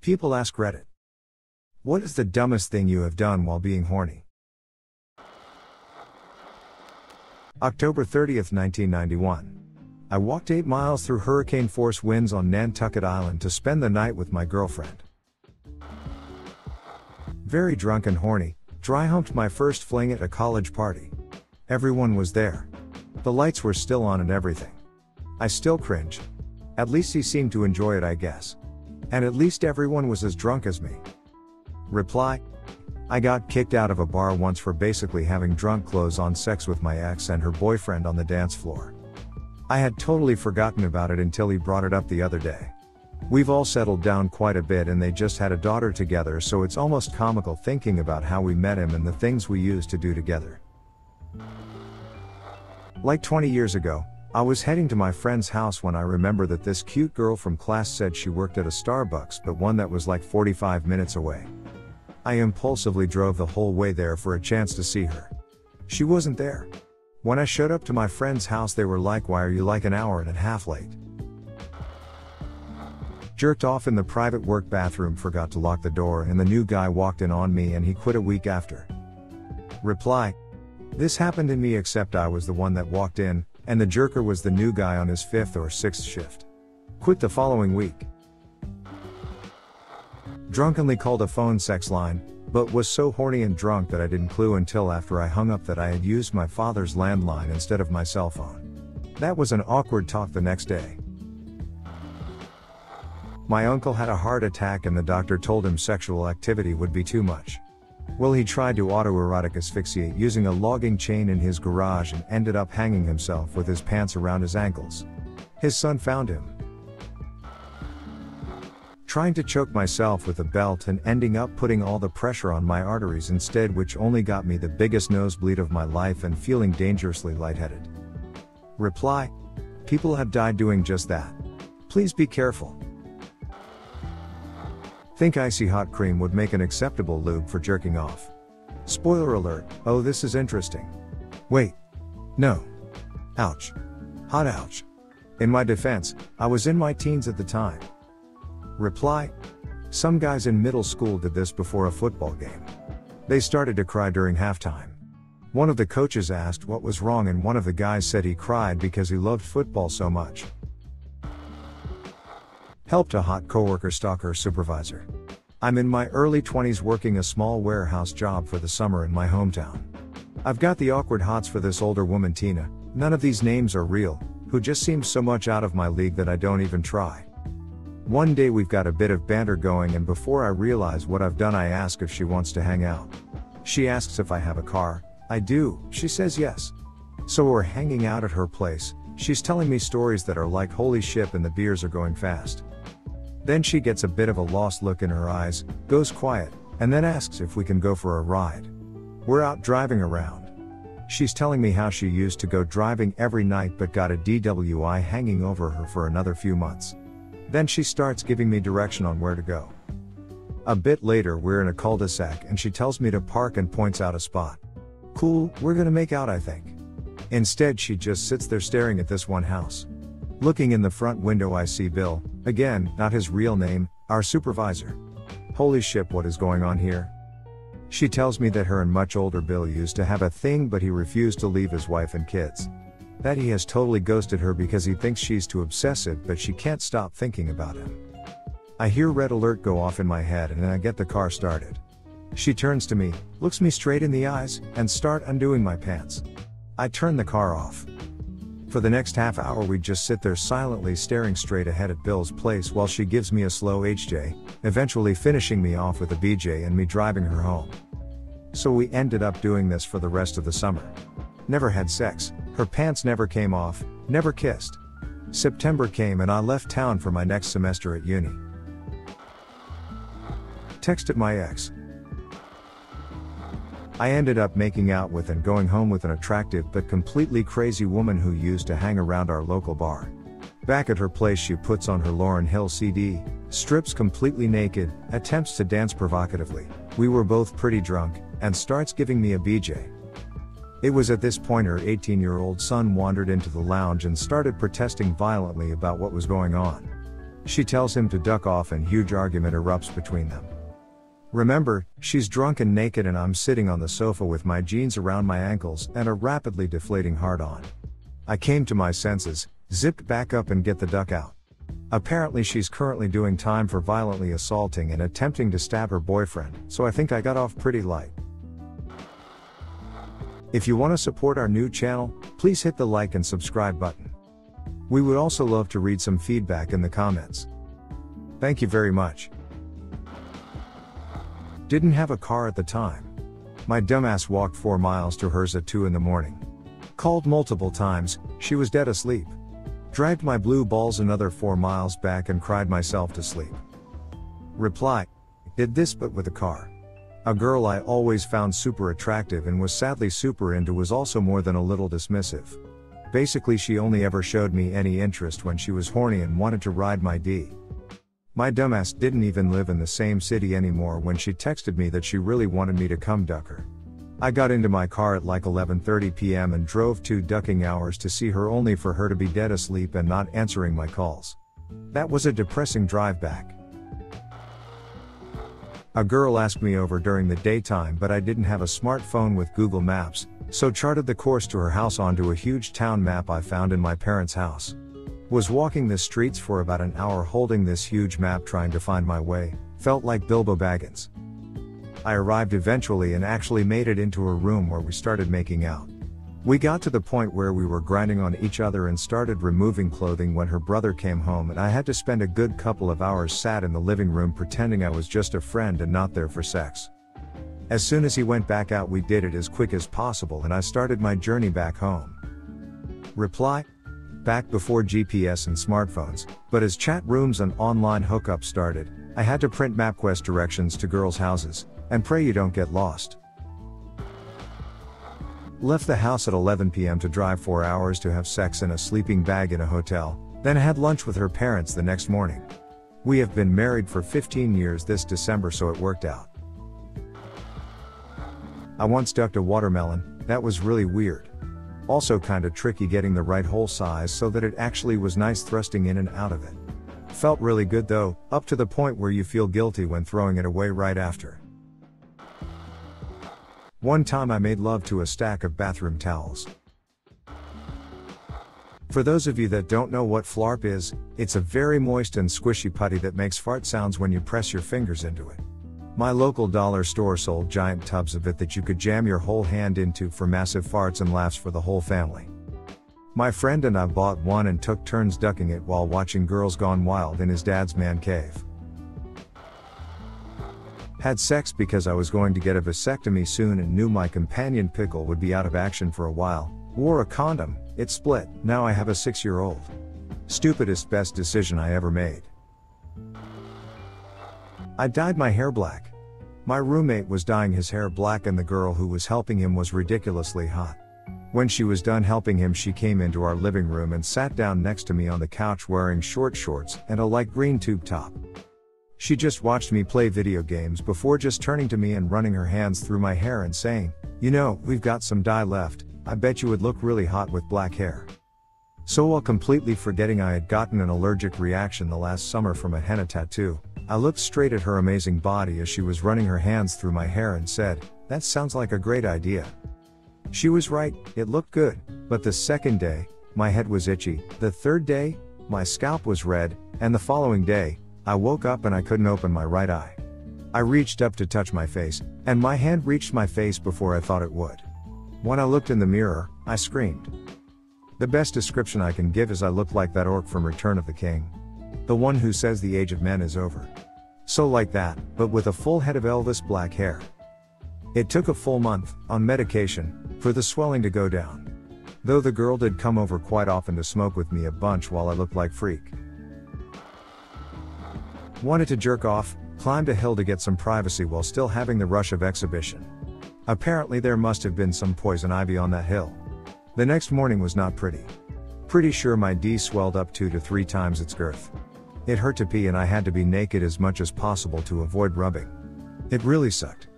People ask Reddit. What is the dumbest thing you have done while being horny? October 30th, 1991. I walked 8 miles through hurricane-force winds on Nantucket Island to spend the night with my girlfriend. Very drunk and horny, dry-humped my first fling at a college party. Everyone was there. The lights were still on and everything. I still cringe. At least he seemed to enjoy it, I guess. And at least everyone was as drunk as me. Reply: I got kicked out of a bar once for basically having drunk clothes on sex with my ex and her boyfriend on the dance floor. I had totally forgotten about it until he brought it up the other day. We've all settled down quite a bit and they just had a daughter together, so it's almost comical thinking about how we met him and the things we used to do together. Like 20 years ago, I was heading to my friend's house when I remember that this cute girl from class said she worked at a Starbucks, but one that was like 45 minutes away. I impulsively drove the whole way there for a chance to see her. She wasn't there. When I showed up to my friend's house, they were like, "Why are you like an hour and a half late?" Jerked off in the private work bathroom, forgot to lock the door, and the new guy walked in on me and he quit a week after. Reply: this happened to me, except I was the one that walked in, and the jerker was the new guy on his 5th or 6th shift. Quit the following week. Drunkenly called a phone sex line, but was so horny and drunk that I didn't clue until after I hung up that I had used my father's landline instead of my cell phone. That was an awkward talk the next day. My uncle had a heart attack and the doctor told him sexual activity would be too much. Well, he tried to autoerotic asphyxiate using a logging chain in his garage and ended up hanging himself with his pants around his ankles. His son found him. Trying to choke myself with a belt and ending up putting all the pressure on my arteries instead, which only got me the biggest nosebleed of my life and feeling dangerously lightheaded. Reply: people have died doing just that. Please be careful. Think icy hot cream would make an acceptable lube for jerking off. Spoiler alert: oh, this is interesting. Wait. No. Ouch. Hot ouch. In my defense, I was in my teens at the time. Reply: some guys in middle school did this before a football game. They started to cry during halftime. One of the coaches asked what was wrong, and one of the guys said he cried because he loved football so much. Helped a hot coworker stalker supervisor. I'm in my early 20s working a small warehouse job for the summer in my hometown. I've got the awkward hots for this older woman, Tina, none of these names are real, who just seems so much out of my league that I don't even try. One day we've got a bit of banter going, and before I realize what I've done, I ask if she wants to hang out. She asks if I have a car. I do. She says yes. So we're hanging out at her place. She's telling me stories that are like holy shit, and the beers are going fast. Then she gets a bit of a lost look in her eyes, goes quiet, and then asks if we can go for a ride. We're out driving around. She's telling me how she used to go driving every night but got a DWI hanging over her for another few months. Then she starts giving me direction on where to go. A bit later we're in a cul-de-sac and she tells me to park and points out a spot. Cool, we're gonna make out, I think. Instead she just sits there staring at this one house. Looking in the front window I see Bill, again, not his real name, our supervisor. Holy shit, what is going on here? She tells me that her and much older Bill used to have a thing, but he refused to leave his wife and kids. That he has totally ghosted her because he thinks she's too obsessive, but she can't stop thinking about him. I hear red alert go off in my head and then I get the car started. She turns to me, looks me straight in the eyes, and start undoing my pants. I turn the car off. For the next half hour we just sit there silently staring straight ahead at Bill's place while she gives me a slow HJ, eventually finishing me off with a BJ and me driving her home. So we ended up doing this for the rest of the summer. Never had sex, her pants never came off, never kissed. September came and I left town for my next semester at uni. Texted my ex. I ended up making out with and going home with an attractive but completely crazy woman who used to hang around our local bar. Back at her place she puts on her Lauryn Hill CD, strips completely naked, attempts to dance provocatively, we were both pretty drunk, and starts giving me a BJ. It was at this point her 18-year-old son wandered into the lounge and started protesting violently about what was going on. She tells him to duck off and huge argument erupts between them. Remember, she's drunk and naked and I'm sitting on the sofa with my jeans around my ankles and a rapidly deflating hard-on. I came to my senses, zipped back up and get the duck out. Apparently she's currently doing time for violently assaulting and attempting to stab her boyfriend, so I think I got off pretty light. If you want to support our new channel, please hit the like and subscribe button. We would also love to read some feedback in the comments. Thank you very much. Didn't have a car at the time. My dumbass walked 4 miles to hers at 2 in the morning. Called multiple times, she was dead asleep. Dragged my blue balls another 4 miles back and cried myself to sleep. Reply: did this but with a car. A girl I always found super attractive and was sadly super into was also more than a little dismissive. Basically she only ever showed me any interest when she was horny and wanted to ride my D. My dumbass didn't even live in the same city anymore when she texted me that she really wanted me to come duck her. I got into my car at like 11:30 p.m. and drove 2 ducking hours to see her only for her to be dead asleep and not answering my calls. That was a depressing drive back. A girl asked me over during the daytime but I didn't have a smartphone with Google Maps, so charted the course to her house onto a huge town map I found in my parents' house. Was walking the streets for about an hour holding this huge map trying to find my way, felt like Bilbo Baggins. I arrived eventually and actually made it into a room where we started making out. We got to the point where we were grinding on each other and started removing clothing when her brother came home and I had to spend a good couple of hours sat in the living room pretending I was just a friend and not there for sex. As soon as he went back out we did it as quick as possible and I started my journey back home. Reply: back before GPS and smartphones, but as chat rooms and online hookups started, I had to print MapQuest directions to girls' houses, and pray you don't get lost. Left the house at 11 p.m. to drive 4 hours to have sex in a sleeping bag in a hotel, then had lunch with her parents the next morning. We have been married for 15 years this December, so it worked out. I once ducked a watermelon, that was really weird. Also kinda tricky getting the right hole size so that it actually was nice thrusting in and out of it. Felt really good though, up to the point where you feel guilty when throwing it away right after. One time I made love to a stack of bathroom towels. For those of you that don't know what flarp is, it's a very moist and squishy putty that makes fart sounds when you press your fingers into it. My local dollar store sold giant tubs of it that you could jam your whole hand into for massive farts and laughs for the whole family. My friend and I bought one and took turns ducking it while watching Girls Gone Wild in his dad's man cave. Had sex because I was going to get a vasectomy soon and knew my companion pickle would be out of action for a while. Wore a condom, it split, now I have a 6-year-old. Stupidest best decision I ever made. I dyed my hair black. My roommate was dyeing his hair black and the girl who was helping him was ridiculously hot. When she was done helping him she came into our living room and sat down next to me on the couch wearing short shorts and a light green tube top. She just watched me play video games before just turning to me and running her hands through my hair and saying, "You know, we've got some dye left, I bet you would look really hot with black hair." So while completely forgetting I had gotten an allergic reaction the last summer from a henna tattoo, I looked straight at her amazing body as she was running her hands through my hair and said, "That sounds like a great idea." She was right, it looked good, but the second day, my head was itchy, the third day, my scalp was red, and the following day, I woke up and I couldn't open my right eye. I reached up to touch my face, and my hand reached my face before I thought it would. When I looked in the mirror, I screamed. The best description I can give is I looked like that orc from Return of the King. The one who says the age of men is over. So like that, but with a full head of Elvis black hair. It took a full month, on medication, for the swelling to go down. Though the girl did come over quite often to smoke with me a bunch while I looked like freak. Wanted to jerk off, climbed a hill to get some privacy while still having the rush of exhibition. Apparently there must have been some poison ivy on that hill. The next morning was not pretty. Pretty sure my D swelled up 2 to 3 times its girth. It hurt to pee and I had to be naked as much as possible to avoid rubbing. It really sucked.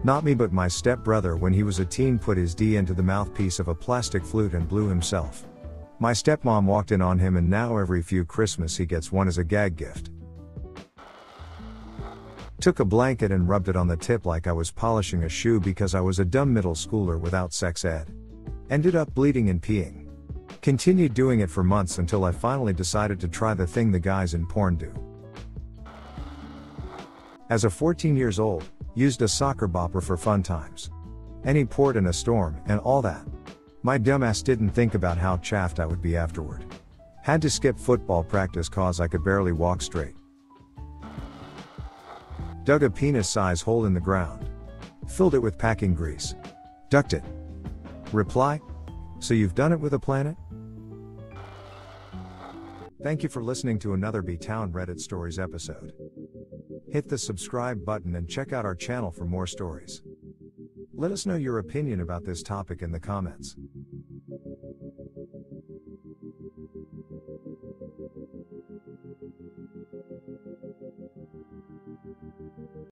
Not me but my step brother when he was a teen put his D into the mouthpiece of a plastic flute and blew himself. My stepmom walked in on him and now every few Christmas he gets one as a gag gift. Took a blanket and rubbed it on the tip like I was polishing a shoe because I was a dumb middle schooler without sex ed. Ended up bleeding and peeing. Continued doing it for months until I finally decided to try the thing the guys in porn do. As a 14 years old, used a soccer bopper for fun times. Any port in a storm, and all that. My dumbass didn't think about how chaffed I would be afterward. Had to skip football practice cause I could barely walk straight. Dug a penis-size hole in the ground. Filled it with packing grease. Ducked it. Reply? So you've done it with a planet? Thank you for listening to another B-Town Reddit Stories episode. Hit the subscribe button and check out our channel for more stories. Let us know your opinion about this topic in the comments.